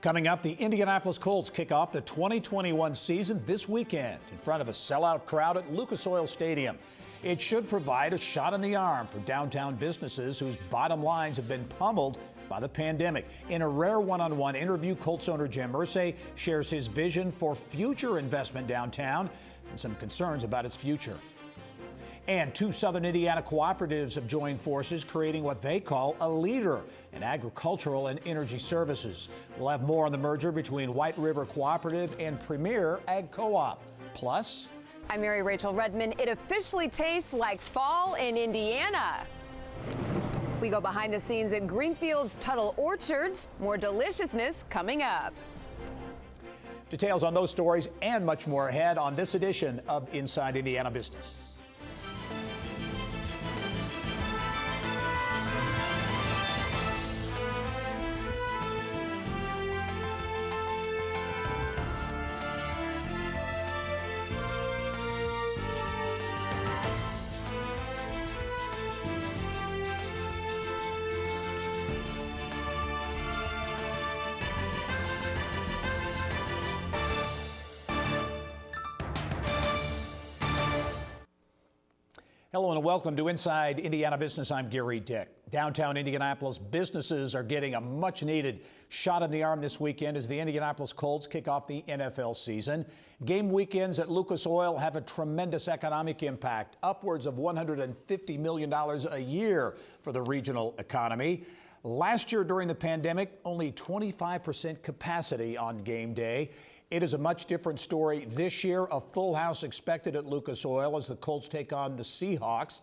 Coming up, the Indianapolis Colts kick off the 2021 season this weekend in front of a sellout crowd at Lucas Oil Stadium. It should provide a shot in the arm for downtown businesses whose bottom lines have been pummeled by the pandemic. In a rare one-on-one interview, Colts owner Jim Irsay shares his vision for future investment downtown and some concerns about its future. And two Southern Indiana cooperatives have joined forces, creating what they call a leader in agricultural and energy services. We'll have more on the merger between White River Cooperative and Premier Ag Co-op. Plus, I'm Mary Rachel Redmond. It officially tastes like fall in Indiana. We go behind the scenes at Greenfield's Tuttle Orchards. More deliciousness coming up. Details on those stories and much more ahead on this edition of Inside Indiana Business. Hello and welcome to Inside Indiana Business. I'm Gary Dick. Downtown Indianapolis businesses are getting a much needed shot in the arm this weekend as the Indianapolis Colts kick off the NFL season. Game weekends at Lucas Oil have a tremendous economic impact, upwards of $150 million a year for the regional economy. Last year during the pandemic, only 25% capacity on game day. It is a much different story this year. A full house expected at Lucas Oil as the Colts take on the Seahawks.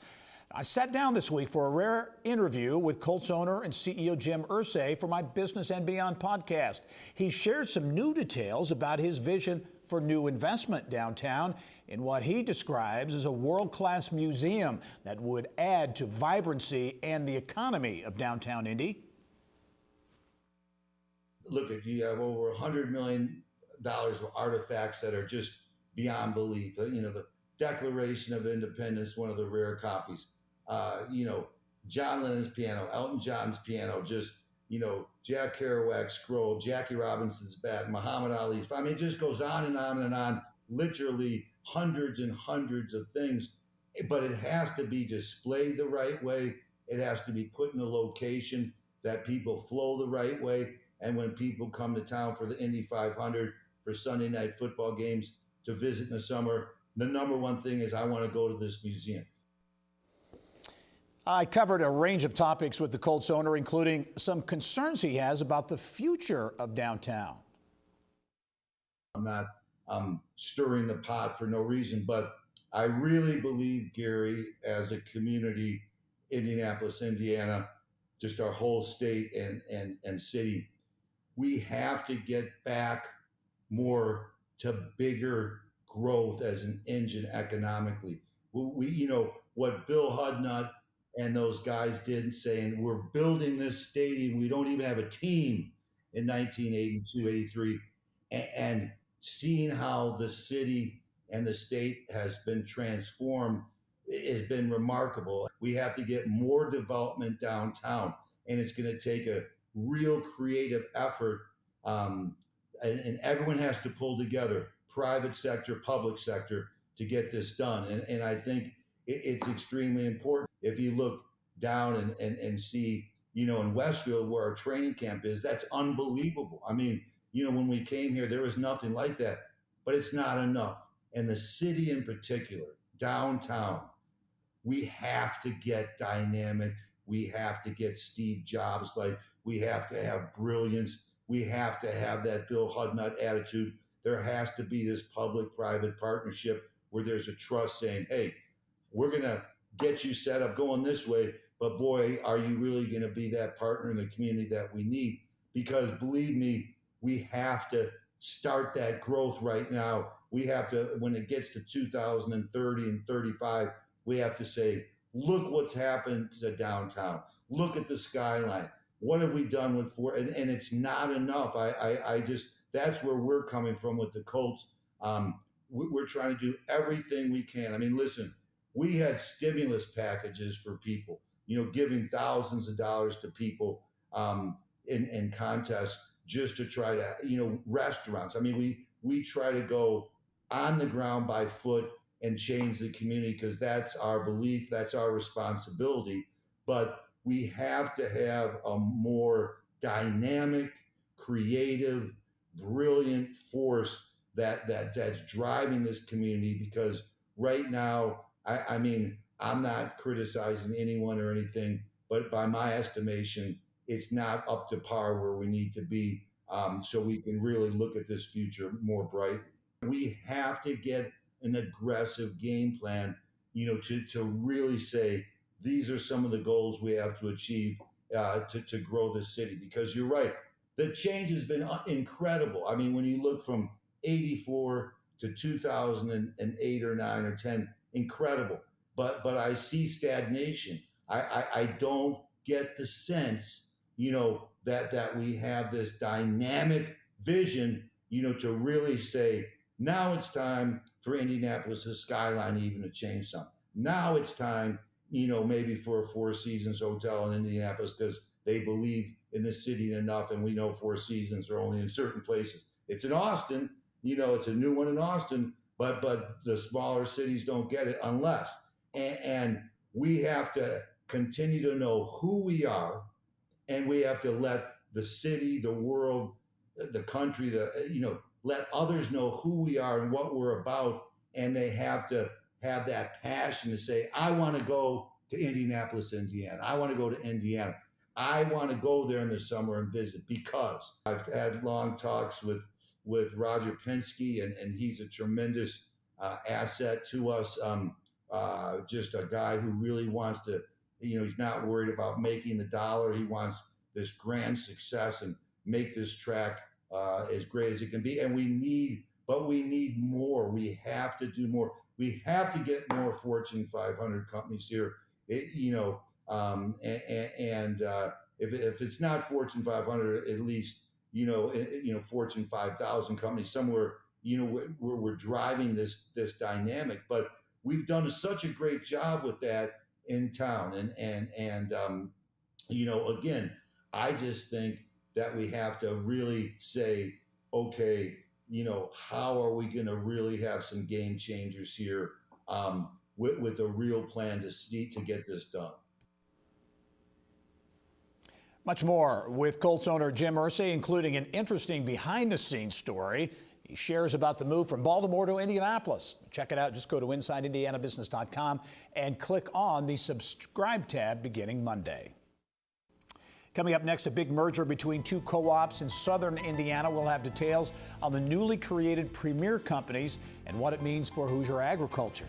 I sat down this week for a rare interview with Colts owner and CEO Jim Irsay for my Business and Beyond podcast. He shared some new details about his vision for new investment downtown in what he describes as a world-class museum that would add to vibrancy and the economy of downtown Indy. Look, you have over $100 million of artifacts that are just beyond belief. You know, the Declaration of Independence, one of the rare copies. John Lennon's piano, Elton John's piano, just, Jack Kerouac's scroll, Jackie Robinson's bat, Muhammad Ali's. I mean, it just goes on and on and on, literally hundreds and hundreds of things. But it has to be displayed the right way. It has to be put in a location that people flow the right way. And when people come to town for the Indy 500, for Sunday night football games, to visit in the summer, the number one thing is I want to go to this museum. I covered a range of topics with the Colts owner, including some concerns he has about the future of downtown. I'm not stirring the pot for no reason, but I really believe, Gary, as a community, Indianapolis, Indiana, just our whole state and city, we have to get back more to bigger growth as an engine economically. We what Bill Hudnut and those guys did, saying we're building this stadium. We don't even have a team in 1982, 83, and seeing how the city and the state has been transformed has been remarkable. We have to get more development downtown, and it's going to take a real creative effort. And everyone has to pull together, private sector, public sector, to get this done. And I think it's extremely important. If you look down and see, in Westfield where our training camp is, that's unbelievable. I mean, when we came here, there was nothing like that, but it's not enough. And the city in particular, downtown, we have to get dynamic. We have to get Steve Jobs like. We have to have brilliance. We have to have that Bill Hudnut attitude. There has to be this public-private partnership where there's a trust saying, hey, we're going to get you set up going this way, but boy, are you really going to be that partner in the community that we need? Because believe me, we have to start that growth right now. We have to, when it gets to 2030 and 35, we have to say, look what's happened to downtown. Look at the skyline. What have we done with four? And it's not enough. I just, that's where we're coming from with the Colts. We're trying to do everything we can. I mean, listen, we had stimulus packages for people, giving thousands of dollars to people in contests. just to try to, restaurants. I mean, we try to go on the ground by foot and change the community because that's our belief, that's our responsibility. But we have to have a more dynamic, creative, brilliant force that's driving this community. Because right now, I mean, I'm not criticizing anyone or anything, but by my estimation, it's not up to par where we need to be, so we can really look at this future more brightly. We have to get an aggressive game plan, to really say these are some of the goals we have to achieve to grow the city. Because you're right, the change has been incredible. I mean, when you look from '84 to 2008 or 9 or 10, incredible. But I see stagnation. I don't get the sense, that we have this dynamic vision, to really say, now it's time for Indianapolis' skyline even to change something. Now it's time, maybe for a Four Seasons hotel in Indianapolis because they believe in the city enough, and we know Four Seasons are only in certain places. It's in Austin, it's a new one in Austin, but the smaller cities don't get it unless. And we have to continue to know who we are, and we have to let the city, the world, the country, let others know who we are and what we're about. And they have to have that passion to say, I want to go to Indianapolis, Indiana. I want to go to Indiana. I want to go there in the summer and visit, because I've had long talks with Roger Penske, and he's a tremendous asset to us. Just a guy who really wants to, he's not worried about making the dollar. He wants this grand success and make this track as great as it can be. And we need more. We have to do more. We have to get more Fortune 500 companies here. If it's not Fortune 500, at least, Fortune 5,000 companies somewhere, where we're driving this dynamic. But we've done such a great job with that in town. Again, I just think that we have to really say, okay, how are we going to really have some game changers here, with a real plan to get this done. Much more with Colts owner Jim Irsay, including an interesting behind-the-scenes story. He shares about the move from Baltimore to Indianapolis. Check it out. Just go to InsideIndianaBusiness.com and click on the subscribe tab beginning Monday. Coming up next, a big merger between two co-ops in southern Indiana. We'll have details on the newly created Premier Companies and what it means for Hoosier agriculture.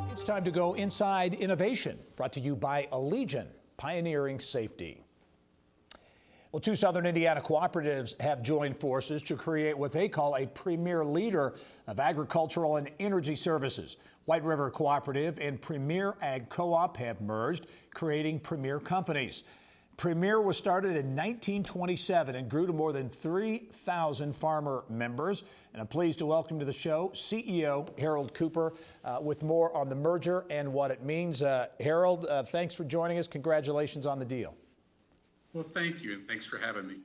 It's time to go inside innovation, brought to you by Allegion, pioneering safety. Well, two southern Indiana cooperatives have joined forces to create what they call a premier leader of agricultural and energy services. White River Cooperative and Premier Ag Co-op have merged, creating Premier Companies. Premier was started in 1927 and grew to more than 3,000 farmer members. And I'm pleased to welcome to the show CEO Harold Cooper with more on the merger and what it means. Harold, thanks for joining us. Congratulations on the deal. Well, thank you, and thanks for having me.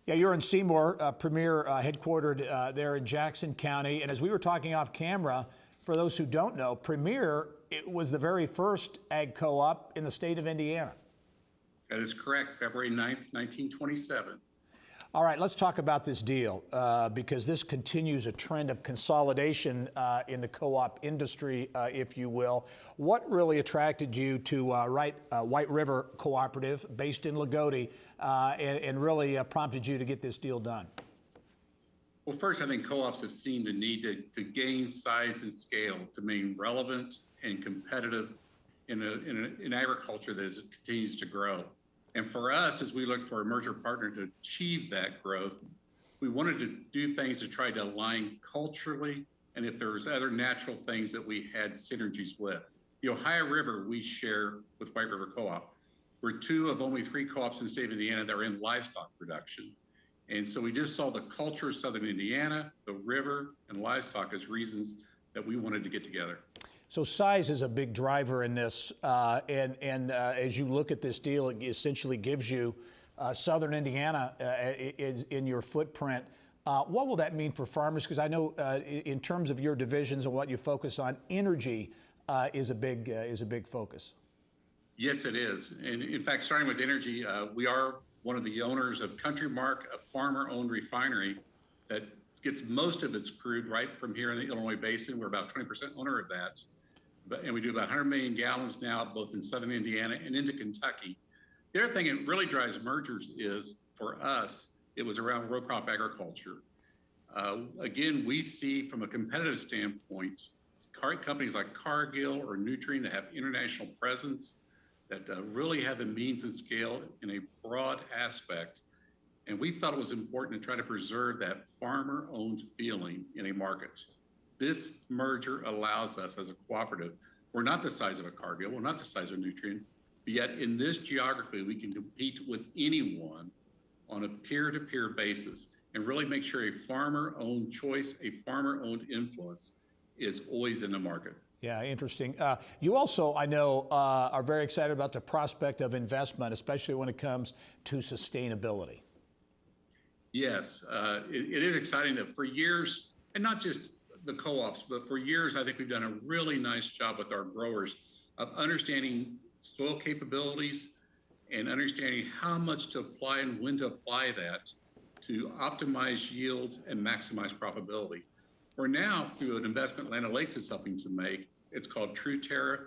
Yeah, you're in Seymour, Premier headquartered there in Jackson County. And as we were talking off camera, for those who don't know, Premier, it was the very first ag co-op in the state of Indiana. That is correct, February 9th, 1927. All right, let's talk about this deal because this continues a trend of consolidation in the co-op industry, if you will. What really attracted you to White River Cooperative, based in Lagodi, and really prompted you to get this deal done? Well, first, I think co-ops have seen the need to gain size and scale to remain relevant and competitive in agriculture as it continues to grow. And for us, as we look for a merger partner to achieve that growth, we wanted to do things to try to align culturally and if there's other natural things that we had synergies with. The Ohio River we share with White River Co-op. We're two of only 3 co-ops in the state of Indiana that are in livestock production. And so we just saw the culture of Southern Indiana, the river, and livestock as reasons that we wanted to get together. So size is a big driver in this, and as you look at this deal, it essentially gives you Southern Indiana in your footprint. What will that mean for farmers? Because I know in terms of your divisions and what you focus on, energy is a big focus. Yes, it is. And in fact, starting with energy, we are one of the owners of Country Mark, a farmer-owned refinery that gets most of its crude right from here in the Illinois Basin. We're about 20% owner of that. And we do about 100 million gallons now, both in Southern Indiana and into Kentucky. The other thing that really drives mergers is, for us, it was around row crop agriculture. Again, we see from a competitive standpoint, companies like Cargill or Nutrien that have international presence, that really have the means and scale in a broad aspect. And we felt it was important to try to preserve that farmer-owned feeling in a market. This merger allows us as a cooperative, we're not the size of a Cargill, we're not the size of Nutrien, but yet in this geography, we can compete with anyone on a peer-to-peer basis and really make sure a farmer-owned choice, a farmer-owned influence is always in the market. Yeah, interesting. You also, I know, are very excited about the prospect of investment, especially when it comes to sustainability. Yes, it is exciting that for years, and not just the co-ops, but for years, I think we've done a really nice job with our growers of understanding soil capabilities and understanding how much to apply and when to apply that to optimize yields and maximize profitability. We're now, through an investment Land O'Lakes is helping to make, it's called True Terra.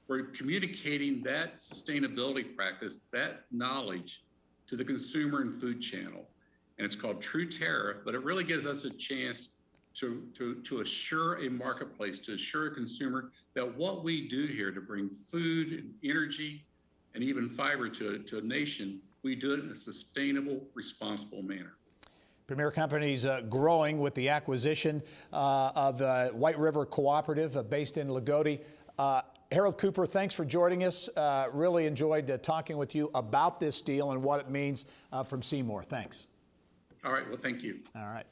We're communicating that sustainability practice, that knowledge to the consumer and food channel. And it's called True Terra, but it really gives us a chance to assure a marketplace, to assure a consumer that what we do here to bring food and energy and even fiber to a nation, we do it in a sustainable, responsible manner. Premier Company's growing with the acquisition of White River Cooperative based in Lagodi. Harold Cooper, thanks for joining us. Really enjoyed talking with you about this deal and what it means from Seymour. Thanks. All right, well, thank you. All right.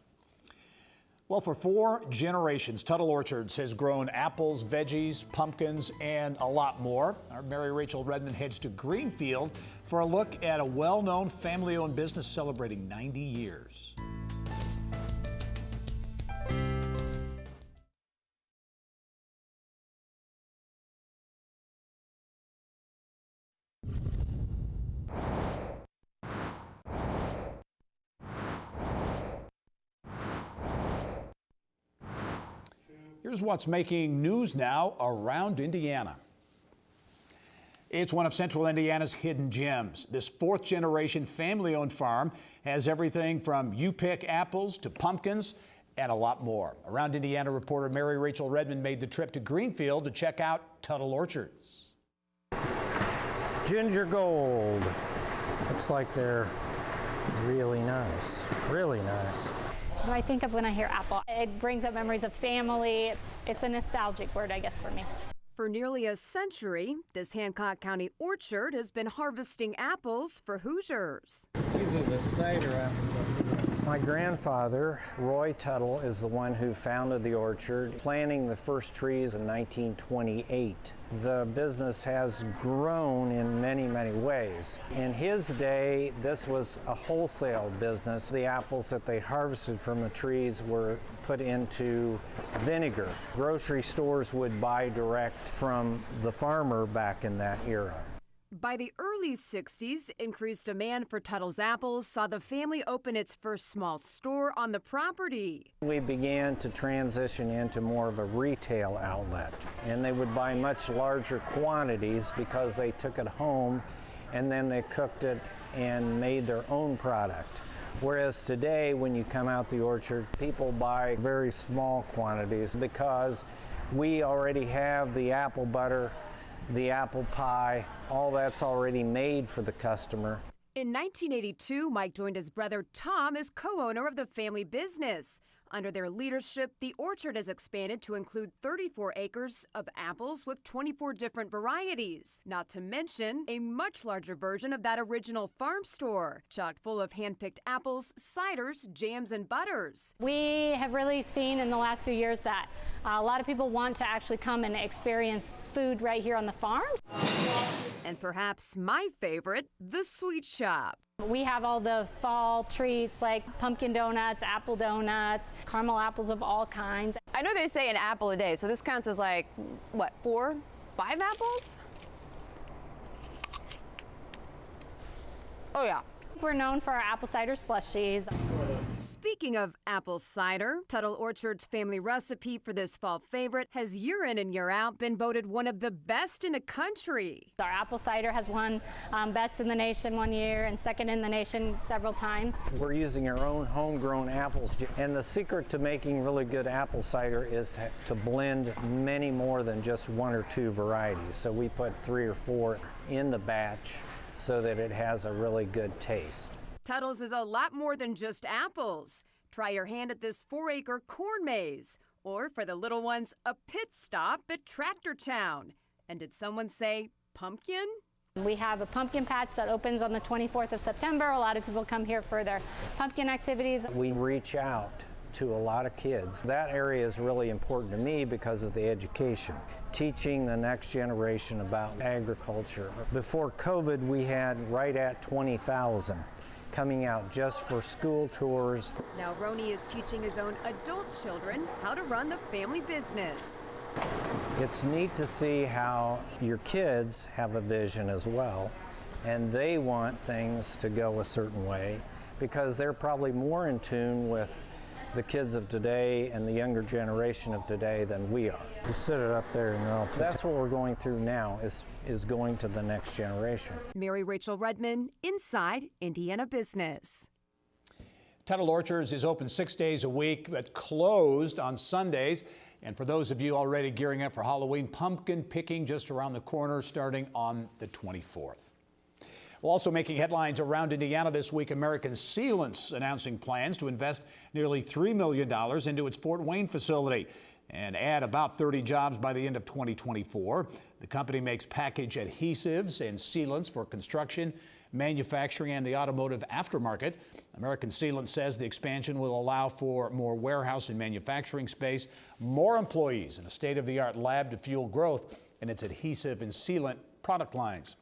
Well, for 4 generations, Tuttle Orchards has grown apples, veggies, pumpkins, and a lot more. Our Mary Rachel Redmond heads to Greenfield for a look at a well-known family-owned business celebrating 90 years. Here's what's making news now around Indiana. It's one of Central Indiana's hidden gems. This 4th-generation family-owned farm has everything from you-pick apples to pumpkins and a lot more. Around Indiana reporter Mary Rachel Redmond made the trip to Greenfield to check out Tuttle Orchards. Ginger gold. Looks like they're really nice, really nice. What I think of when I hear apple, it brings up memories of family. It's a nostalgic word, I guess, for me. For nearly a century, this Hancock County orchard has been harvesting apples for Hoosiers. These are the cider apples. My grandfather, Roy Tuttle, is the one who founded the orchard, planting the first trees in 1928. The business has grown in many, many ways. In his day, this was a wholesale business. The apples that they harvested from the trees were put into vinegar. Grocery stores would buy direct from the farmer back in that era. By the early 60s, increased demand for Tuttle's apples saw the family open its first small store on the property. We began to transition into more of a retail outlet, and they would buy much larger quantities because they took it home and then they cooked it and made their own product. Whereas today, when you come out the orchard, people buy very small quantities because we already have the apple butter, the apple pie, all that's already made for the customer. In 1982, Mike joined his brother Tom as co-owner of the family business. Under their leadership, the orchard has expanded to include 34 acres of apples with 24 different varieties, not to mention a much larger version of that original farm store, chock full of hand-picked apples, ciders, jams, and butters. We have really seen in the last few years that a lot of people want to actually come and experience food right here on the farms. And perhaps my favorite, the sweet shop. We have all the fall treats like pumpkin donuts, apple donuts, caramel apples of all kinds. I know they say an apple a day, so this counts as like, what, 4, 5 apples? Oh yeah. We're known for our apple cider slushies. Speaking of apple cider, Tuttle Orchard's family recipe for this fall favorite has year in and year out been voted one of the best in the country. Our apple cider has won best in the nation one year and second in the nation several times. We're using our own homegrown apples, and the secret to making really good apple cider is to blend many more than just 1 or 2 varieties. So we put 3 or 4 in the batch so that it has a really good taste. Tuttle's is a lot more than just apples. Try your hand at this 4-acre corn maze, or for the little ones, a pit stop at Tractor Town. And did someone say pumpkin? We have a pumpkin patch that opens on the 24th of September. A lot of people come here for their pumpkin activities. We reach out to a lot of kids. That area is really important to me because of the education, teaching the next generation about agriculture. Before COVID, we had right at 20,000 coming out just for school tours. Now Roni is teaching his own adult children how to run the family business. It's neat to see how your kids have a vision as well, and they want things to go a certain way because they're probably more in tune with the kids of today and the younger generation of today than we are. Just sit it up there and that's what we're going through now is going to the next generation. Mary Rachel Redman, Inside Indiana Business. Tuttle Orchards is open 6 days a week, but closed on Sundays. And for those of you already gearing up for Halloween, pumpkin picking just around the corner starting on the 24th. Well, also making headlines around Indiana this week, American Sealants announcing plans to invest nearly $3 million into its Fort Wayne facility and add about 30 jobs by the end of 2024. The company makes package adhesives and sealants for construction, manufacturing, and the automotive aftermarket. American Sealant says the expansion will allow for more warehouse and manufacturing space, more employees, and a state-of-the-art lab to fuel growth in its adhesive and sealant product lines.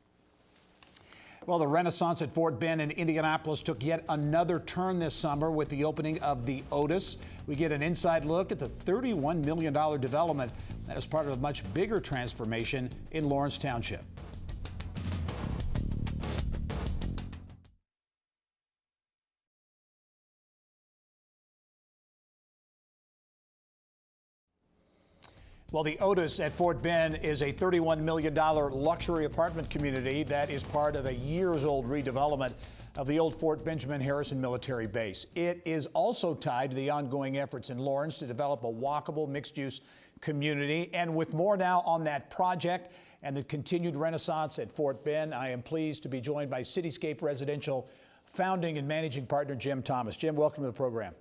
Well, the Renaissance at Fort Ben in Indianapolis took yet another turn this summer with the opening of the Otis. We get an inside look at the $31 million development that is part of a much bigger transformation in Lawrence Township. Well, the Otis at Fort Ben is a $31 million luxury apartment community that is part of a years-old redevelopment of the old Fort Benjamin Harrison military base. It is also tied to the ongoing efforts in Lawrence to develop a walkable mixed-use community. And with more now on that project and the continued renaissance at Fort Ben, I am pleased to be joined by Cityscape Residential founding and managing partner Jim Thomas. Jim, welcome to the program.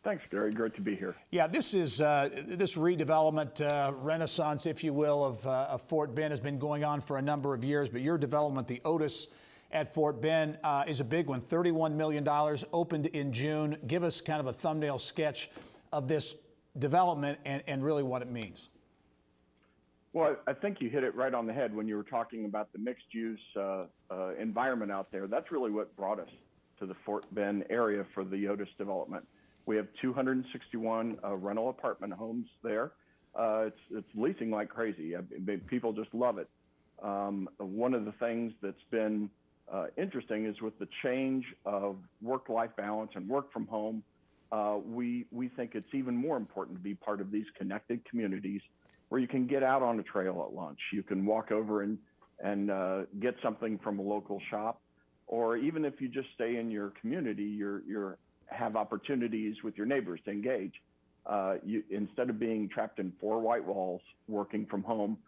Thanks, Gary. Great to be here. Yeah, this is this redevelopment renaissance, if you will, of Fort Ben has been going on for a number of years. But your development, the Otis at Fort Ben, is a big one. $31 million, opened in June. Give us kind of a thumbnail sketch of this development and really what it means. Well, I think you hit it right on the head when you were talking about the mixed-use environment out there. That's really what brought us to the Fort Ben area for the Otis development. We have 261 rental apartment homes there. It's leasing like crazy. People just love it. One of the things that's been interesting is with the change of work-life balance and work from home, we think it's even more important to be part of these connected communities where you can get out on a trail at lunch. You can walk over and get something from a local shop, or even if you just stay in your community, you're have opportunities with your neighbors to engage. Instead of being trapped in 4 white walls working from home,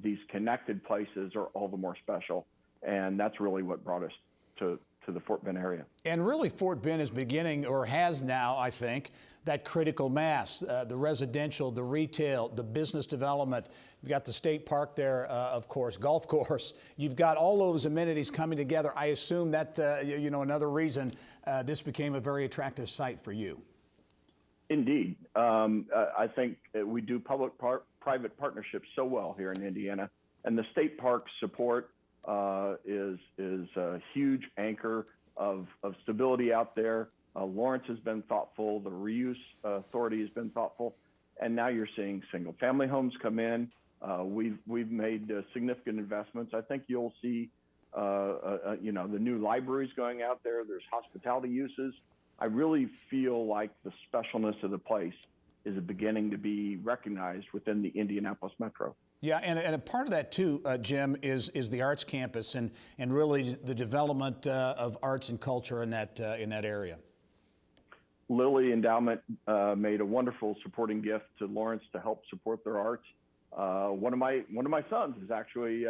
these connected places are all the more special. And that's really what brought us to to the Fort Bend area. And really, Fort Bend is beginning, or has now, I think, that critical mass, the residential, the retail, the business development. You've got the state park there, of course, golf course. You've got all those amenities coming together. I assume that, another reason this became a very attractive site for you. Indeed. I think we do public-private partnerships so well here in Indiana, and the state park support is a huge anchor of stability out there. Lawrence has been thoughtful. The reuse authority has been thoughtful, and now you're seeing single-family homes come in. We've made significant investments. I think you'll see, the new libraries going out there. There's hospitality uses. I really feel like the specialness of the place is beginning to be recognized within the Indianapolis metro. Yeah, and a part of that too, Jim, is the arts campus and really the development of arts and culture in that area. Lilly Endowment made a wonderful supporting gift to Lawrence to help support their arts. One of my sons is actually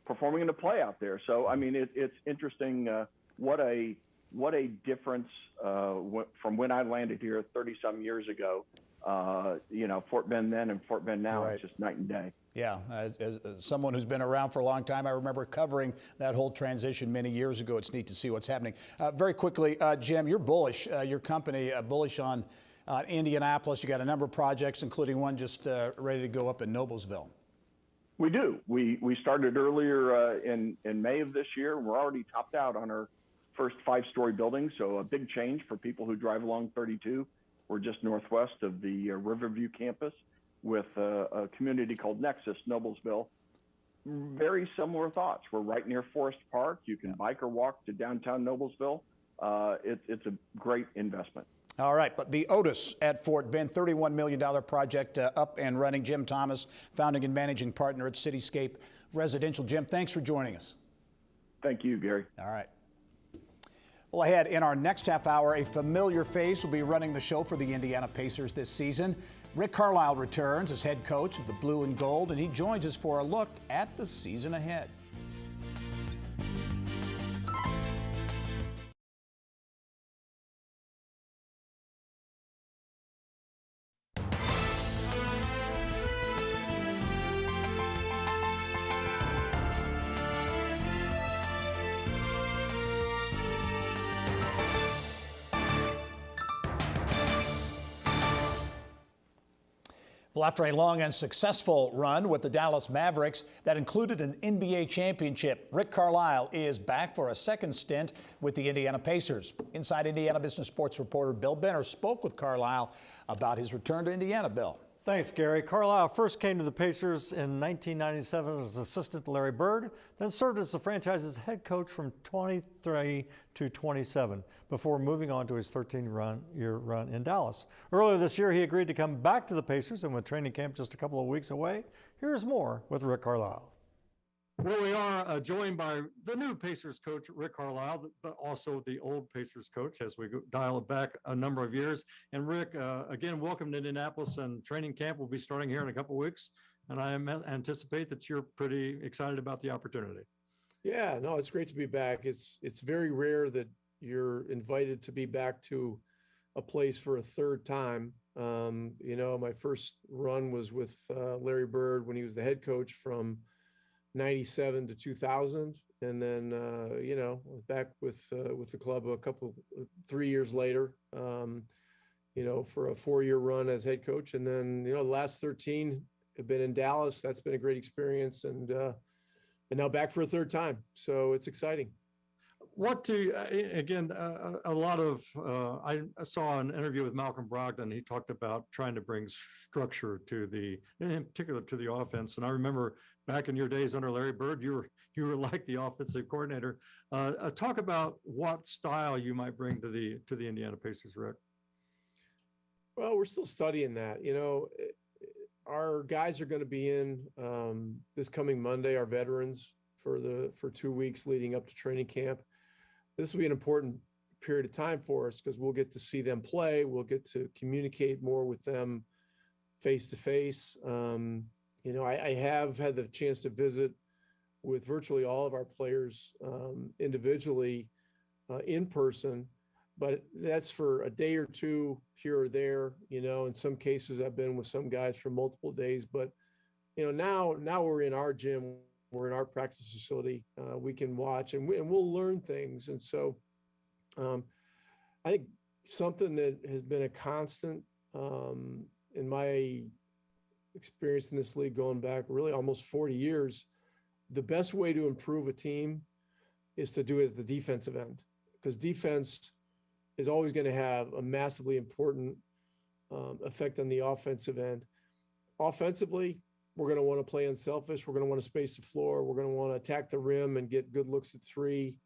performing in a play out there. So I mean, it's interesting what a difference from when I landed here 30-some years ago. Fort Bend then and Fort Bend now, right. It's just night and day. Yeah, as someone who's been around for a long time, I remember covering that whole transition many years ago. It's neat to see what's happening. Very quickly, Jim, you're bullish, your company bullish on Indianapolis. You got a number of projects, including one just ready to go up in Noblesville. We do. We started earlier in May of this year. We're already topped out on our first 5-story building, so a big change for people who drive along 32. We're just northwest of the Riverview campus with a community called Nexus Noblesville. Very similar thoughts. We're right near Forest Park. You can bike or walk to downtown Noblesville. It's a great investment. All right, but the Otis at Fort Bend, $31 million project up and running. Jim Thomas, founding and managing partner at Cityscape Residential. Jim, thanks for joining us. Thank you, Gary. All right. Well, ahead in our next half hour, a familiar face will be running the show for the Indiana Pacers this season. Rick Carlisle returns as head coach of the Blue and Gold, and he joins us for a look at the season ahead. Well, after a long and successful run with the Dallas Mavericks that included an NBA championship, Rick Carlisle is back for a second stint with the Indiana Pacers. Inside Indiana Business Sports reporter Bill Benner spoke with Carlisle about his return to Indiana. Bill. Thanks, Gary. Carlisle first came to the Pacers in 1997 as assistant to Larry Bird, then served as the franchise's head coach from 23 to 27 before moving on to his 13-year run in Dallas. Earlier this year, he agreed to come back to the Pacers, and with training camp just a couple of weeks away, here's more with Rick Carlisle. Well, we are joined by the new Pacers coach, Rick Carlisle, but also the old Pacers coach as we dial it back a number of years. And Rick, again, welcome to Indianapolis, and training camp will be starting here in a couple of weeks. And I anticipate that you're pretty excited about the opportunity. Yeah, no, it's great to be back. It's very rare that you're invited to be back to a place for a third time. My first run was with Larry Bird when he was the head coach from 97 to 2000, and then back with the club 3 years later, for a 4-year run as head coach, and then the last 13 have been in Dallas. That's been a great experience, and now back for a third time. So it's exciting. What to a lot of I saw an interview with Malcolm Brogdon. He talked about trying to bring structure in particular to the offense. And I remember back in your days under Larry Bird, you were like the offensive coordinator. Talk about what style you might bring to the Indiana Pacers, Rick. Well, we're still studying that. Our guys are going to be in this coming Monday. Our veterans for 2 weeks leading up to training camp. This will be an important period of time for us because we'll get to see them play. We'll get to communicate more with them face to face. I have had the chance to visit with virtually all of our players individually in person, but that's for a day or two here or there. In some cases I've been with some guys for multiple days, but now we're in our gym, we're in our practice facility. We can watch and we'll learn things. And so I think something that has been a constant in my experience in this league going back really almost 40 years, the best way to improve a team is to do it at the defensive end, because defense is always going to have a massively important effect on the offensive end. Offensively, we're going to want to play unselfish. We're going to want to space the floor. We're going to want to attack the rim and get good looks at three,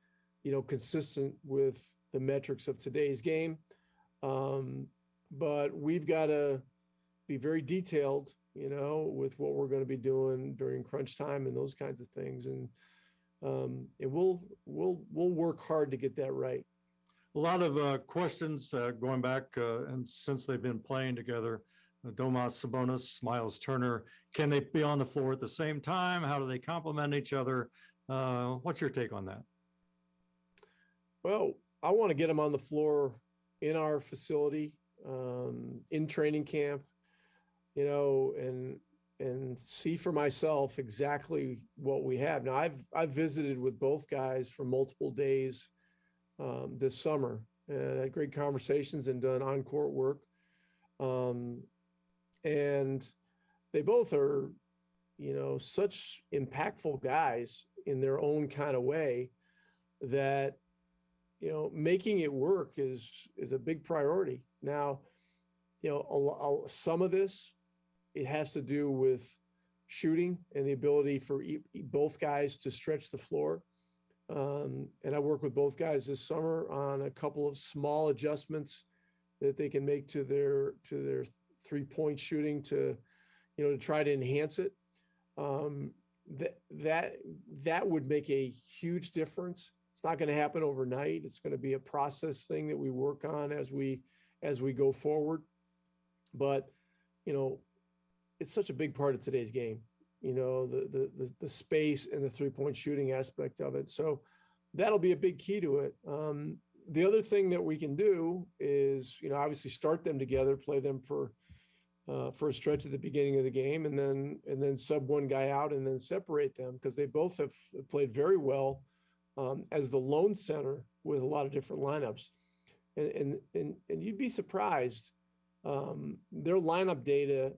consistent with the metrics of today's game. But we've got to be very detailed, with what we're going to be doing during crunch time and those kinds of things. And we'll work hard to get that right. A lot of questions going back and since they've been playing together. Domas Sabonis, Miles Turner, can they be on the floor at the same time? How do they complement each other? What's your take on that? Well, I want to get them on the floor in our facility, in training camp, and see for myself exactly what we have. Now, I've visited with both guys for multiple days this summer and had great conversations and done on-court work. And they both are, such impactful guys in their own kind of way that, making it work is a big priority. Now, some of this, it has to do with shooting and the ability for both guys to stretch the floor. And I worked with both guys this summer on a couple of small adjustments that they can make to their three-point shooting to try to enhance it. That would make a huge difference. It's not going to happen overnight. It's going to be a process thing that we work on as we go forward. But it's such a big part of today's game. The space and the three-point shooting aspect of it. So that'll be a big key to it. The other thing that we can do is, obviously start them together, play them for a stretch at the beginning of the game, and then sub one guy out and then separate them, because they both have played very well as the lone center with a lot of different lineups. And you'd be surprised. Their lineup data,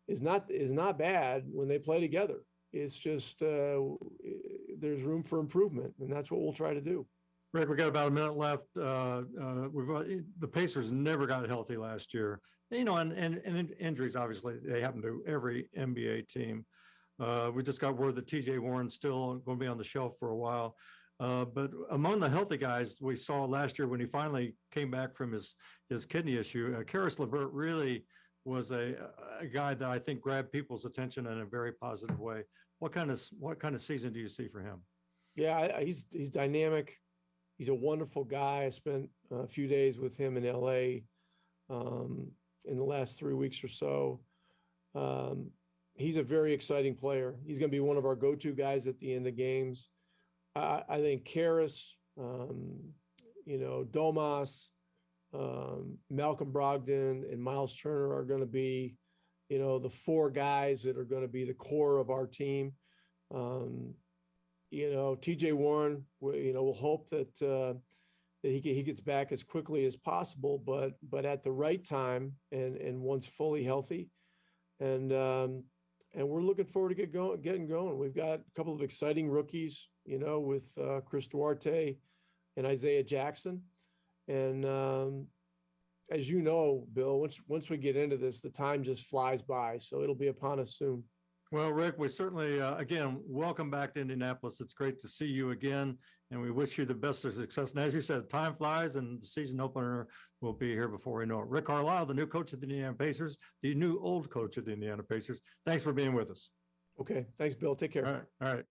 is not bad when they play together. It's just there's room for improvement, and that's what we'll try to do. Rick, we got about a minute left. The Pacers never got healthy last year. And injuries, obviously, they happen to every NBA team. We just got word that TJ Warren's still going to be on the shelf for a while. But among the healthy guys we saw last year when he finally came back from his kidney issue, Karis LeVert really was a guy that I think grabbed people's attention in a very positive way. What kind of season do you see for him? Yeah, he's dynamic. He's a wonderful guy. I spent a few days with him in LA in the last 3 weeks or so. He's a very exciting player. He's going to be one of our go-to guys at the end of games. I think Karis, Domas, Malcolm Brogdon, and Miles Turner are going to be, the four guys that are going to be the core of our team. TJ Warren, we'll hope that he gets back as quickly as possible, but at the right time and once fully healthy. And we're looking forward to getting going. We've got a couple of exciting rookies, with Chris Duarte and Isaiah Jackson. And as you know, Bill, once we get into this, the time just flies by. So it'll be upon us soon. Well, Rick, we certainly, again, welcome back to Indianapolis. It's great to see you again, and we wish you the best of success. And as you said, time flies, and the season opener will be here before we know it. Rick Carlisle, the new coach of the Indiana Pacers, the new old coach of the Indiana Pacers. Thanks for being with us. Okay. Thanks, Bill. Take care. All right.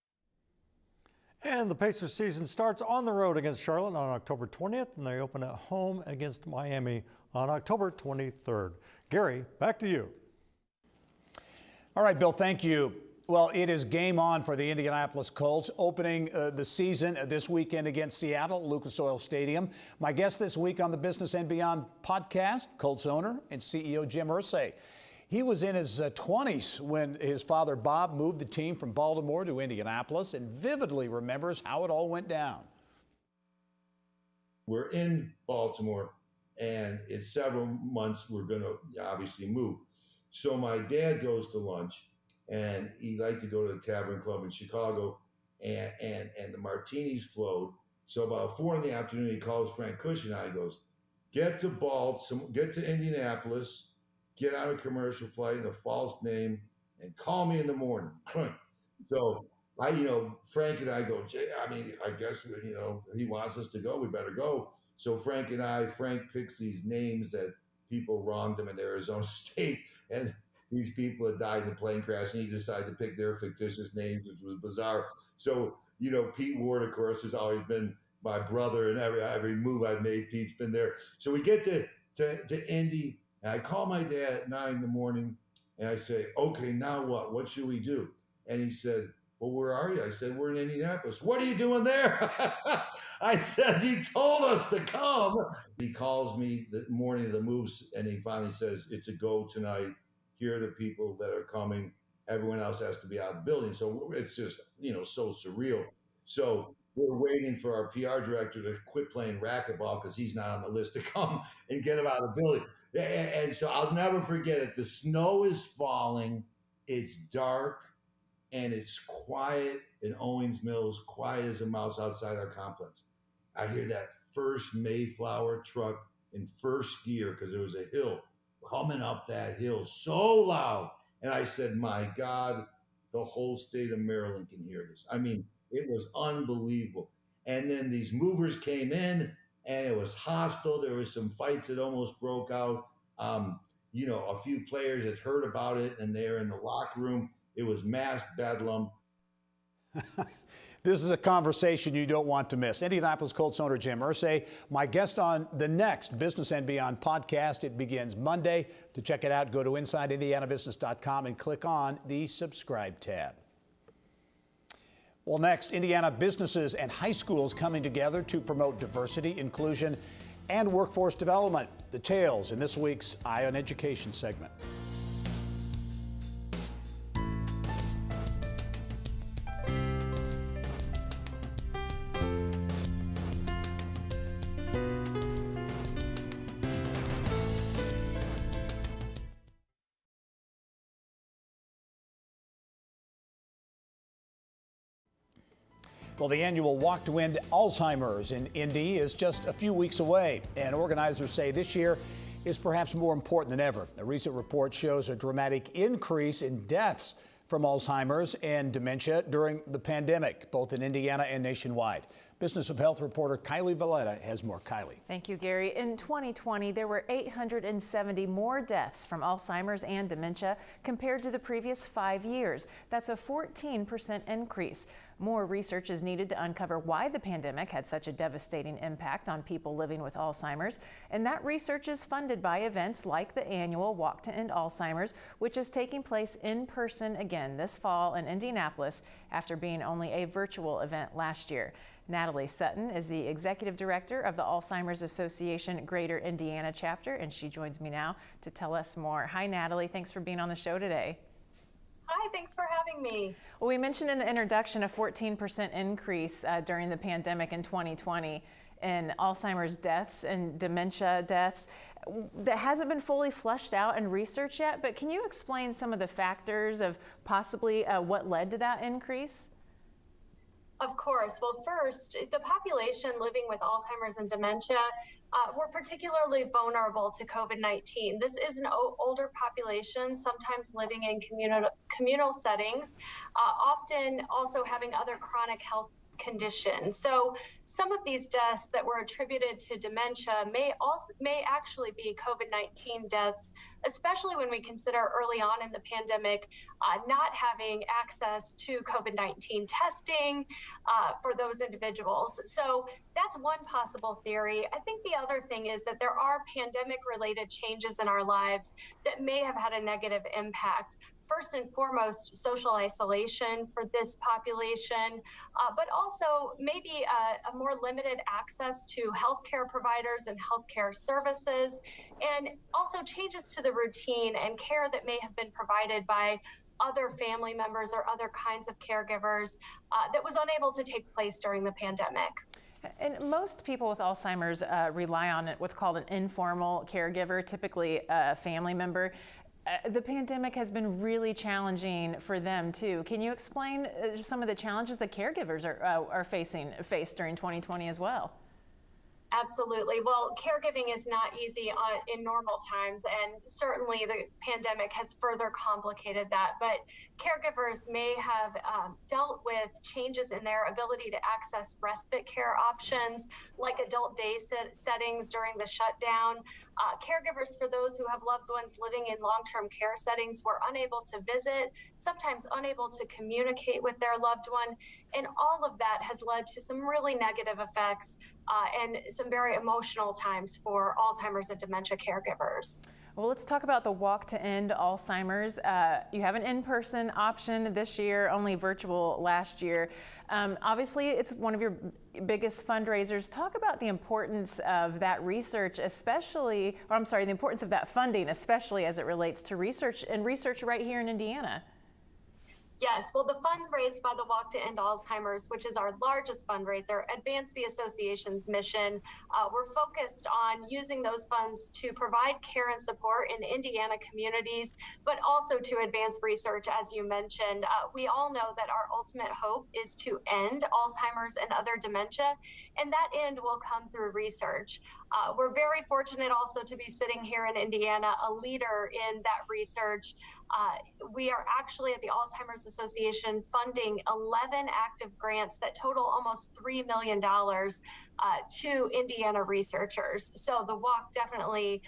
And the Pacers season starts on the road against Charlotte on October 20th, and they open at home against Miami on October 23rd. Gary, back to you. All right, Bill, thank you. Well, it is game on for the Indianapolis Colts, opening the season this weekend against Seattle, Lucas Oil Stadium. My guest this week on the Business and Beyond podcast, Colts owner and CEO Jim Irsay. He was in his 20s when his father Bob moved the team from Baltimore to Indianapolis and vividly remembers how it all went down. We're in Baltimore, and in several months we're going to obviously move. So my dad goes to lunch, and he liked to go to the Tavern Club in Chicago, and the martinis flowed. So about 4 in the afternoon, he calls Frank Cush and I, goes, get to Baltimore, get to Indianapolis, get on a commercial flight in a false name, and call me in the morning. So Frank and I go, I guess, he wants us to go, we better go. So Frank picks these names that people wronged him in Arizona State, and these people had died in a plane crash, and he decided to pick their fictitious names, which was bizarre. So, Pete Ward, of course, has always been my brother, and every move I've made, Pete's been there. So we get to Indy, and I call my dad at 9 in the morning, and I say, okay, now what? What should we do? And he said, well, where are you? I said, we're in Indianapolis. What are you doing there? I said, you told us to come. He calls me the morning of the moves, and he finally says, it's a go tonight. Here are the people that are coming. Everyone else has to be out of the building. So it's just, so surreal. So we're waiting for our PR director to quit playing racquetball because he's not on the list to come and get him out of the building. And so I'll never forget it. The snow is falling. It's dark, and it's quiet in Owings Mills, quiet as a mouse outside our complex. I hear that first Mayflower truck in first gear, because there was a hill, coming up that hill so loud. And I said, my God, the whole state of Maryland can hear this. I mean, it was unbelievable. And then these movers came in, and it was hostile. There was some fights that almost broke out. A few players had heard about it, and they're in the locker room. It was mass bedlam. This is a conversation you don't want to miss. Indianapolis Colts owner Jim Irsay, my guest on the next Business and Beyond podcast. It begins Monday. To check it out, go to InsideIndianaBusiness.com and click on the subscribe tab. Well, next, Indiana businesses and high schools coming together to promote diversity, inclusion, and workforce development. Details in this week's Eye on Education segment. Well, the annual Walk to End Alzheimer's in Indy is just a few weeks away, and organizers say this year is perhaps more important than ever. A recent report shows a dramatic increase in deaths from Alzheimer's and dementia during the pandemic, both in Indiana and nationwide. Business of Health reporter Kylie Valletta has more. Kylie. Thank you, Gary. In 2020, there were 870 more deaths from Alzheimer's and dementia compared to the previous 5 years. That's a 14% increase. More research is needed to uncover why the pandemic had such a devastating impact on people living with Alzheimer's. And that research is funded by events like the annual Walk to End Alzheimer's, which is taking place in person again this fall in Indianapolis after being only a virtual event last year. Natalie Sutton is the executive director of the Alzheimer's Association Greater Indiana chapter, and she joins me now to tell us more. Hi, Natalie. Thanks for being on the show today. Hi, thanks for having me. Well, we mentioned in the introduction a 14% increase during the pandemic in 2020 in Alzheimer's deaths and dementia deaths. That hasn't been fully fleshed out in research yet, but can you explain some of the factors of possibly what led to that increase? Of course. Well, first, the population living with Alzheimer's and dementia were particularly vulnerable to COVID-19. This is an older population, sometimes living in communal settings, often also having other chronic health conditions. So some of these deaths that were attributed to dementia may actually be COVID-19 deaths, especially when we consider early on in the pandemic not having access to COVID-19 testing for those individuals. So that's one possible theory. I think the other thing is that there are pandemic-related changes in our lives that may have had a negative impact. first and foremost, social isolation for this population, but also maybe a more limited access to healthcare providers and healthcare services, and also changes to the routine and care that may have been provided by other family members or other kinds of caregivers that was unable to take place during the pandemic. And most people with Alzheimer's rely on what's called an informal caregiver, typically a family member. The pandemic has been really challenging for them too. Can you explain some of the challenges that caregivers are faced during 2020 as well? Absolutely. Well, caregiving is not easy in normal times, and certainly the pandemic has further complicated that. But caregivers may have dealt with changes in their ability to access respite care options, like adult day settings during the shutdown. Caregivers for those who have loved ones living in long-term care settings were unable to visit, sometimes unable to communicate with their loved one. And all of that has led to some really negative effects and some very emotional times for Alzheimer's and dementia caregivers. Well, let's talk about the Walk to End Alzheimer's. You have an in-person option this year, only virtual last year. Obviously, it's one of your biggest fundraisers. Talk about the importance of that research, the importance of that funding, especially as it relates to research right here in Indiana. Yes, well, the funds raised by the Walk to End Alzheimer's, which is our largest fundraiser, advance the association's mission. We're focused on using those funds to provide care and support in Indiana communities, but also to advance research, as you mentioned. We all know that our ultimate hope is to end Alzheimer's and other dementia, and that end will come through research. We're very fortunate also to be sitting here in Indiana, a leader in that research. We are actually at the Alzheimer's Association funding 11 active grants that total almost $3 million to Indiana researchers. So the Walk definitely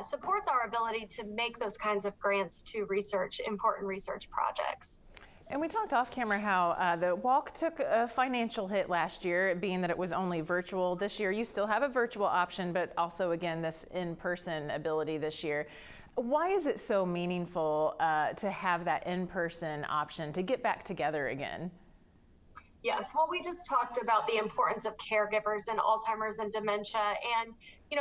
supports our ability to make those kinds of grants to research important research projects. And we talked off camera how the Walk took a financial hit last year, being that it was only virtual. This year, you still have a virtual option, but also, again, this in-person ability this year. Why is it so meaningful to have that in-person option, to get back together again? Yes, well, we just talked about the importance of caregivers and Alzheimer's and dementia, and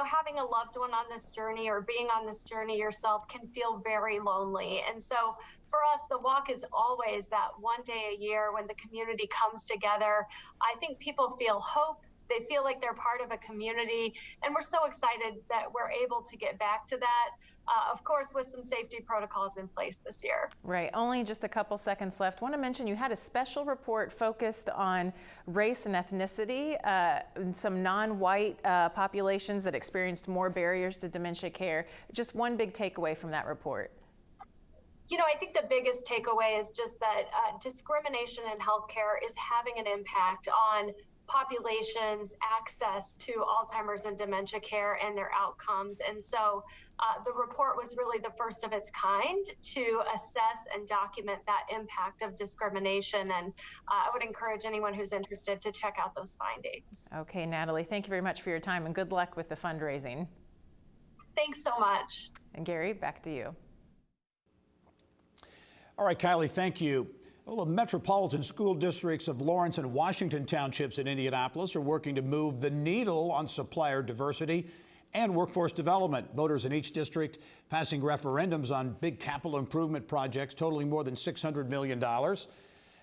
having a loved one on this journey or being on this journey yourself can feel very lonely. And so for us, the Walk is always that one day a year when the community comes together. I think people feel hope. They feel like they're part of a community, and we're so excited that we're able to get back to that, of course, with some safety protocols in place this year. Right, only just a couple seconds left. I want to mention you had a special report focused on race and ethnicity, and some non-white populations that experienced more barriers to dementia care. Just one big takeaway from that report. I think the biggest takeaway is just that discrimination in healthcare is having an impact on populations' access to Alzheimer's and dementia care and their outcomes. And so the report was really the first of its kind to assess and document that impact of discrimination. And I would encourage anyone who's interested to check out those findings. Okay, Natalie, thank you very much for your time and good luck with the fundraising. Thanks so much. And Gary, back to you. All right, Kylie, thank you. Well, the metropolitan school districts of Lawrence and Washington Townships in Indianapolis are working to move the needle on supplier diversity and workforce development. Voters in each district passing referendums on big capital improvement projects totaling more than $600 million.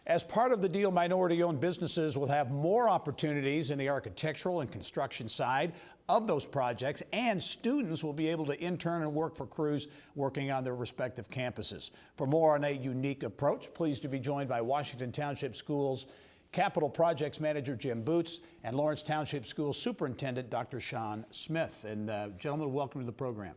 As part of the deal, minority-owned businesses will have more opportunities in the architectural and construction side of those projects, and students will be able to intern and work for crews working on their respective campuses. For more on a unique approach, pleased to be joined by Washington Township Schools Capital Projects Manager Jim Boots and Lawrence Township Schools Superintendent Dr. Shawn Smith. And gentlemen, welcome to the program.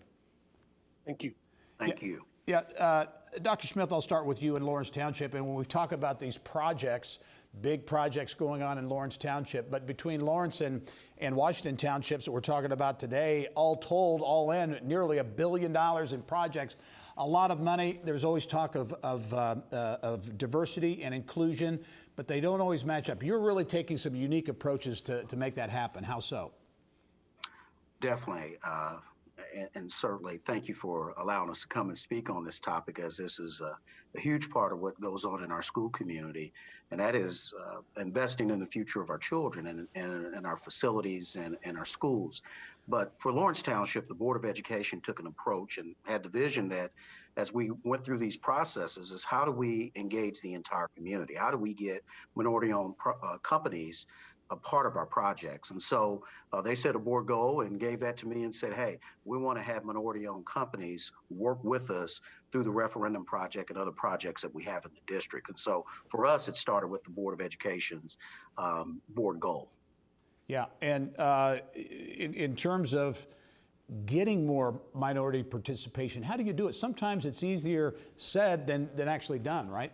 Thank you. Thank you. Yeah, Dr. Smith, I'll start with you in Lawrence Township. And when we talk about these projects, big projects going on in Lawrence Township, but between Lawrence and Washington Townships that we're talking about today, all told, all in, nearly $1 billion in projects, a lot of money. There's always talk of diversity and inclusion, but they don't always match up. You're really taking some unique approaches to make that happen. How so? Definitely. and certainly thank you for allowing us to come and speak on this topic, as this is a huge part of what goes on in our school community, and that is investing in the future of our children and our facilities and our schools. But for Lawrence Township, the Board of Education took an approach and had the vision that as we went through these processes is how do we engage the entire community? How do we get minority-owned companies a part of our projects? And so they set a board goal and gave that to me and said, hey, we want to have minority-owned companies work with us through the referendum project and other projects that we have in the district. And so for us, it started with the Board of Education's board goal. Yeah, and in terms of getting more minority participation, how do you do it? Sometimes it's easier said than actually done, right?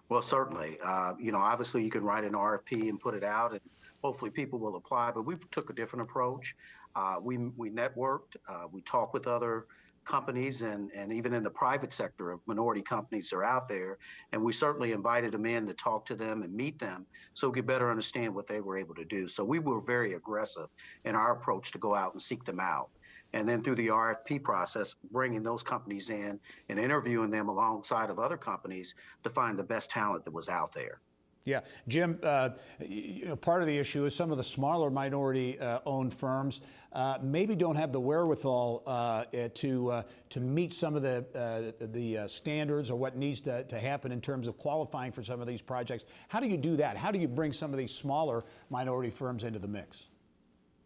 Well, certainly. Obviously you can write an RFP and put it out and hopefully people will apply, but we took a different approach. We networked, we talked with other companies and even in the private sector of minority companies are out there. And we certainly invited them in to talk to them and meet them so we could better understand what they were able to do. So we were very aggressive in our approach to go out and seek them out. And then through the RFP process, bringing those companies in and interviewing them alongside of other companies to find the best talent that was out there. Yeah, Jim, part of the issue is some of the smaller minority-owned firms maybe don't have the wherewithal to meet some of the standards or what needs to happen in terms of qualifying for some of these projects. How do you do that? How do you bring some of these smaller minority firms into the mix?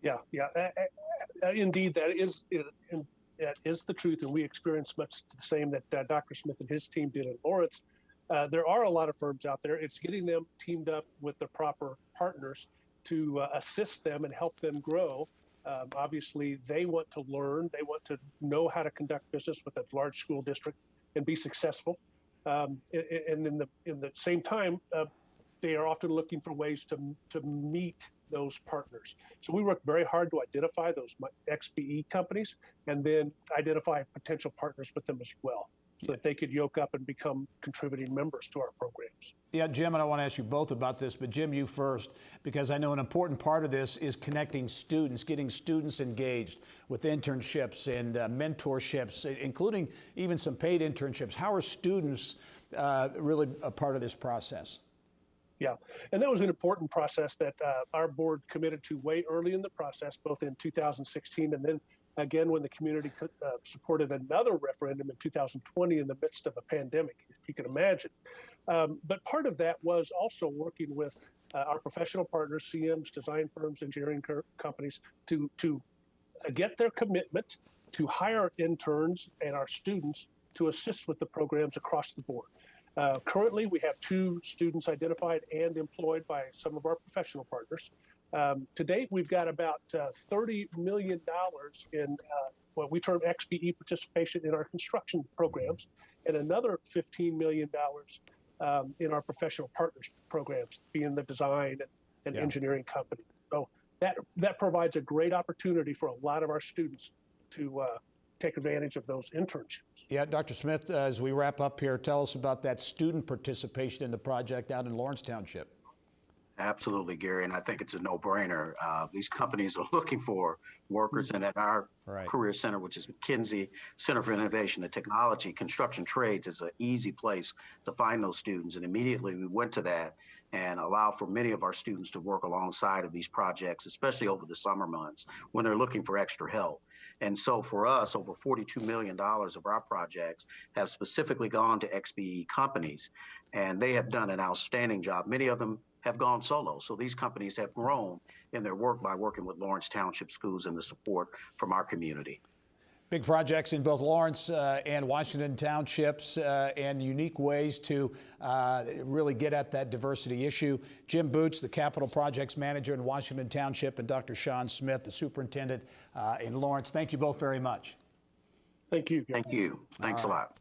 Yeah. Indeed, that is the truth, and we experienced much the same that Dr. Smith and his team did in Lawrence. There are a lot of firms out there. It's getting them teamed up with the proper partners to assist them and help them grow. Obviously, they want to learn. They want to know how to conduct business with a large school district and be successful. And in the same time, they are often looking for ways to meet those partners. So we work very hard to identify those XBE companies and then identify potential partners with them as well, so that they could yoke up and become contributing members to our programs. Yeah, Jim, and I want to ask you both about this, but Jim, you first, because I know an important part of this is connecting students, getting students engaged with internships and mentorships, including even some paid internships. How are students really a part of this process? Yeah, and that was an important process that our board committed to way early in the process, both in 2016 and then again when the community supported another referendum in 2020 in the midst of a pandemic, if you can imagine. But part of that was also working with our professional partners, CMs, design firms, engineering companies, to get their commitment to hire interns and our students to assist with the programs across the board. Currently, we have 2 students identified and employed by some of our professional partners. To date, we've got about $30 million in what we term XBE participation in our construction programs, and another $15 million in our professional partners programs, being the design and engineering company. So that provides a great opportunity for a lot of our students to take advantage of those internships. Yeah, Dr. Smith, as we wrap up here, tell us about that student participation in the project out in Lawrence Township. Absolutely, Gary, and I think it's a no-brainer. These companies are looking for workers, and at our career center, which is McKinsey Center for Innovation and Technology, construction trades is an easy place to find those students. And immediately we went to that and allow for many of our students to work alongside of these projects, especially over the summer months when they're looking for extra help. And so for us, over $42 million of our projects have specifically gone to XBE companies, and they have done an outstanding job. Many of them have gone solo. So these companies have grown in their work by working with Lawrence Township schools and the support from our community. Big projects in both Lawrence and Washington Townships and unique ways to really get at that diversity issue. Jim Boots, the Capital Projects Manager in Washington Township, and Dr. Shawn Smith, the Superintendent in Lawrence. Thank you both very much. Thank you. Thank you. Thanks a lot.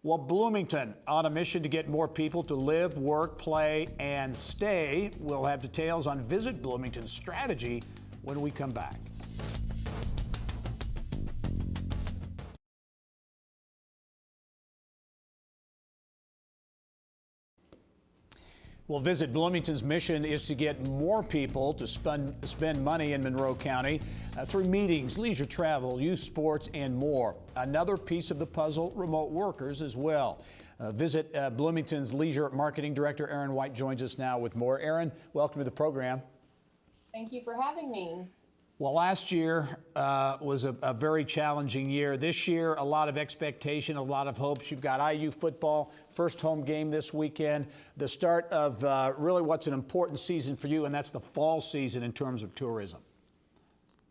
Well, Bloomington on a mission to get more people to live, work, play, and stay. We'll have details on Visit Bloomington's strategy when we come back. Well, Visit Bloomington's mission is to get more people to spend money in Monroe County through meetings, leisure travel, youth sports, and more. Another piece of the puzzle, remote workers as well. Visit Bloomington's Leisure Marketing Director, Erin White, joins us now with more. Erin, welcome to the program. Thank you for having me. Well, last year was a very challenging year. This year, a lot of expectation, a lot of hopes. You've got IU football, first home game this weekend, the start of really what's an important season for you, and that's the fall season in terms of tourism.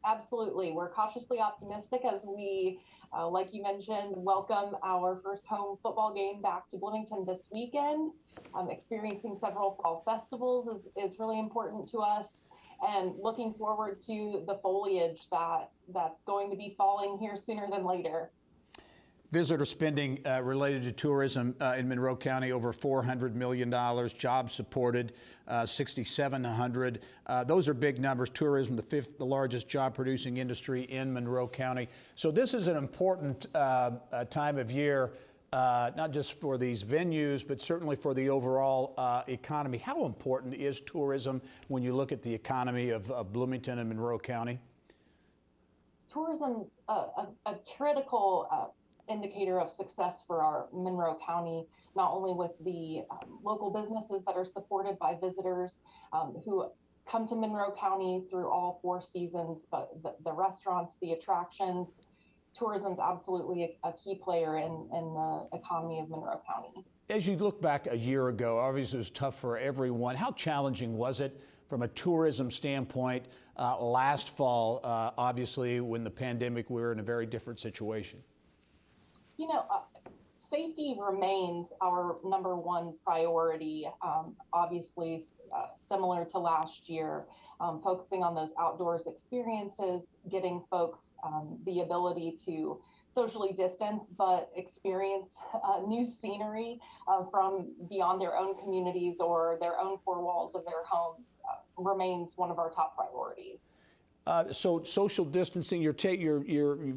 Absolutely. We're cautiously optimistic as we, like you mentioned, welcome our first home football game back to Bloomington this weekend. Experiencing several fall festivals is really important to us, and looking forward to the foliage that's going to be falling here sooner than later. Visitor spending related to tourism in Monroe County over $400 million, jobs supported 6,700. Those are big numbers. Tourism, the fifth largest job producing industry in Monroe County. So this is an important time of year, not just for these venues, but certainly for the overall economy. How important is tourism when you look at the economy of Bloomington and Monroe County? Tourism's a critical indicator of success for our Monroe County, not only with the local businesses that are supported by visitors who come to Monroe County through all 4 seasons, but the restaurants, the attractions. Tourism is absolutely a key player in the economy of Monroe County. As you look back a year ago, obviously it was tough for everyone. How challenging was it from a tourism standpoint last fall, obviously when the pandemic, we were in a very different situation? You know, safety remains our number one priority, obviously similar to last year, focusing on those outdoors experiences, getting folks the ability to socially distance, but experience new scenery from beyond their own communities or their own 4 walls of their homes remains one of our top priorities. So social distancing, you've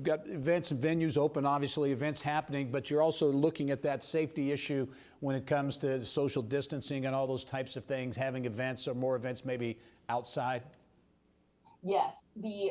got events and venues open, obviously events happening, but you're also looking at that safety issue when it comes to social distancing and all those types of things, having events or more events maybe outside? Yes, the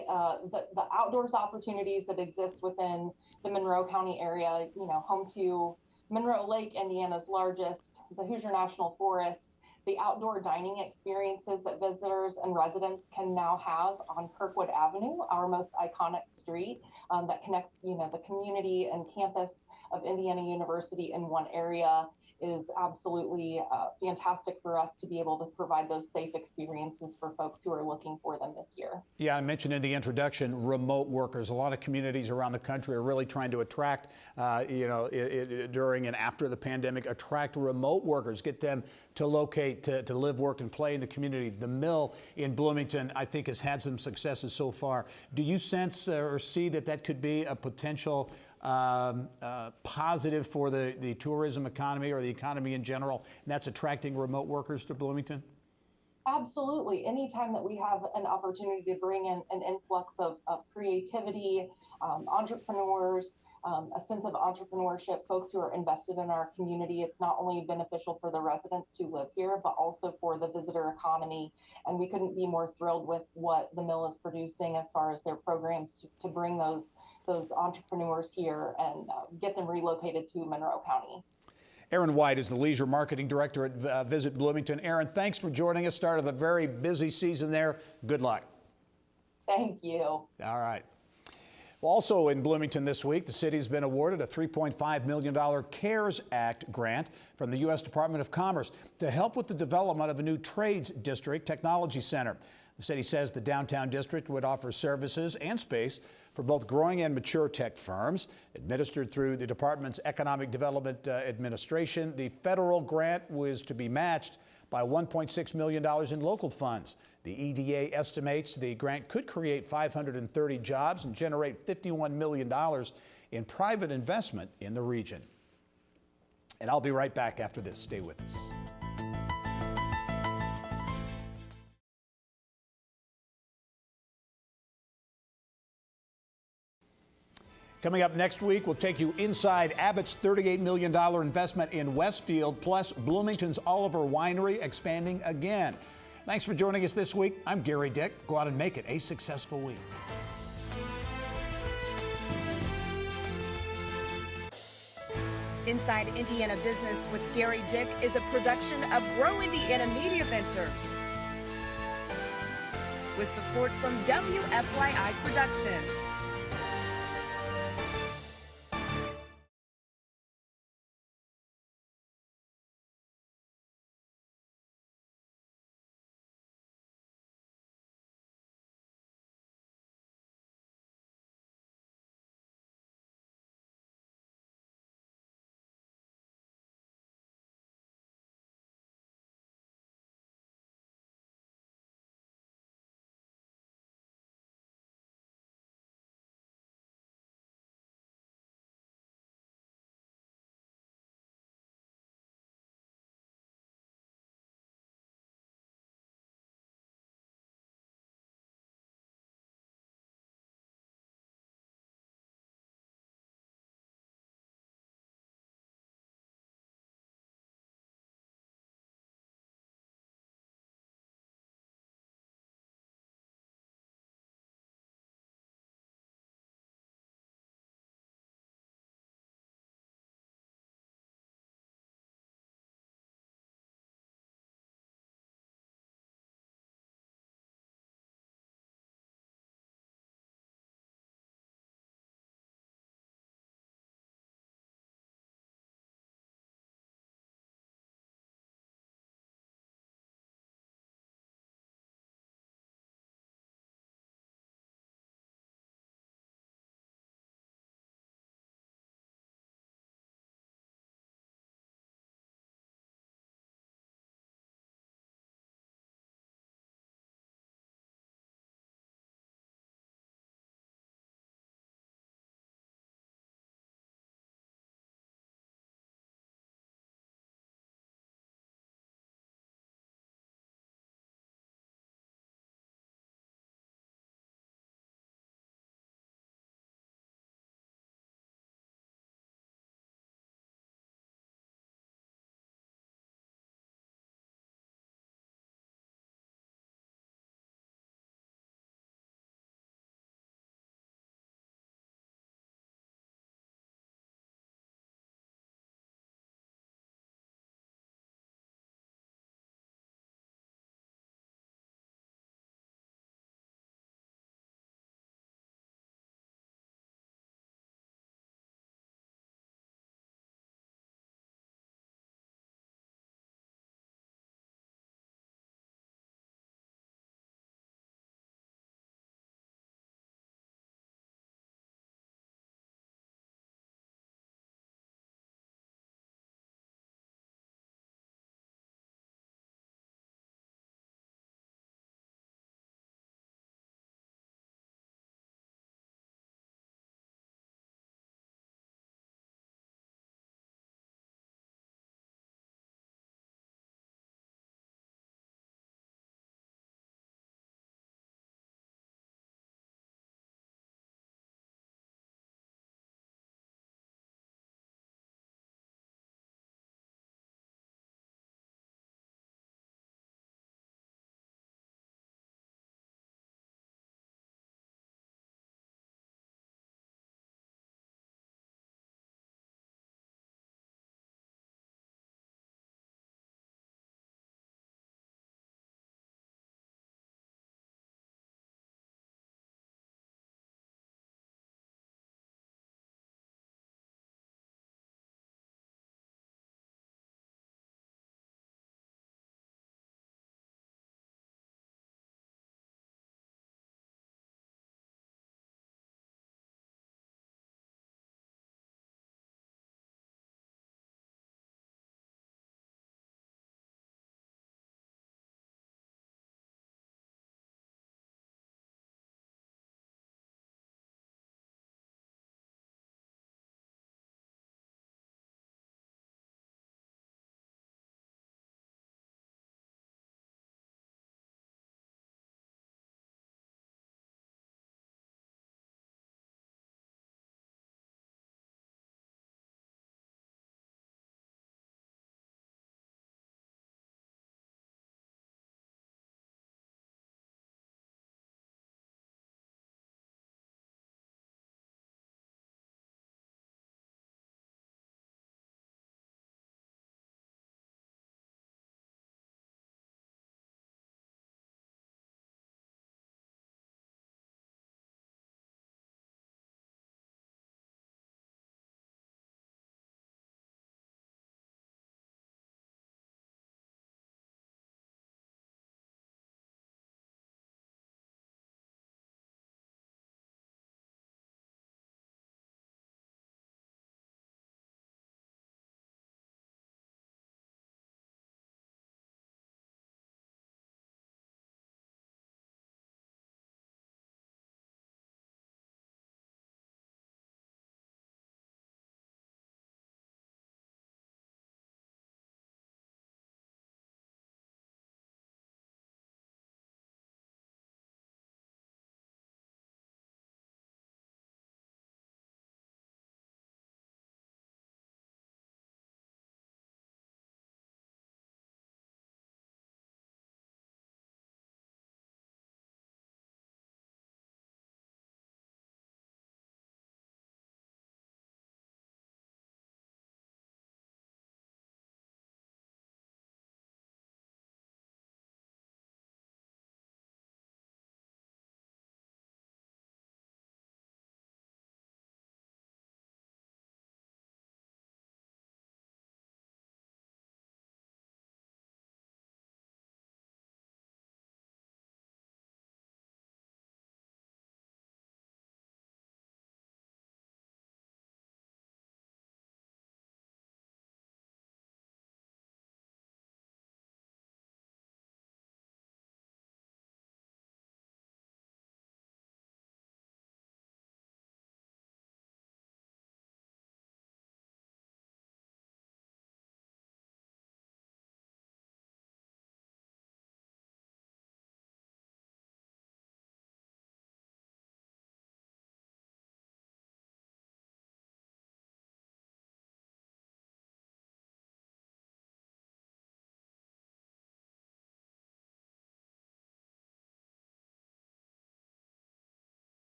outdoors opportunities that exist within the Monroe County area, you know, home to Monroe Lake, Indiana's largest, the Hoosier National Forest, the outdoor dining experiences that visitors and residents can now have on Kirkwood Avenue, our most iconic street that connects, you know, the community and campus of Indiana University in one area, is absolutely fantastic for us to be able to provide those safe experiences for folks who are looking for them this year. Yeah, I mentioned in the introduction, remote workers. A lot of communities around the country are really trying to attract, during and after the pandemic, attract remote workers, get them to locate, to live, work, and play in the community. The Mill in Bloomington, I think, has had some successes so far. Do you sense or see that could be a potential positive for the tourism economy or the economy in general, and that's attracting remote workers to Bloomington? Absolutely. Anytime that we have an opportunity to bring in an influx of creativity, entrepreneurs, a sense of entrepreneurship, folks who are invested in our community, it's not only beneficial for the residents who live here, but also for the visitor economy. And we couldn't be more thrilled with what the Mill is producing as far as their programs to bring those entrepreneurs here and get them relocated to Monroe County. Erin White is the Leisure Marketing Director at Visit Bloomington. Erin, thanks for joining us. Start of a very busy season there. Good luck. Thank you. All right. Well, also in Bloomington this week, the city has been awarded a $3.5 million CARES Act grant from the U.S. Department of Commerce to help with the development of a new trades district technology center. The city says the downtown district would offer services and space for both growing and mature tech firms. Administered through the department's Economic Development Administration, the federal grant was to be matched by $1.6 million in local funds. The EDA estimates the grant could create 530 jobs and generate $51 million in private investment in the region. And I'll be right back after this. Stay with us. Coming up next week, we'll take you inside Abbott's $38 million investment in Westfield, plus Bloomington's Oliver Winery expanding again. Thanks for joining us this week. I'm Gary Dick. Go out and make it a successful week. Inside Indiana Business with Gary Dick is a production of Grow Indiana Media Ventures with support from WFYI Productions.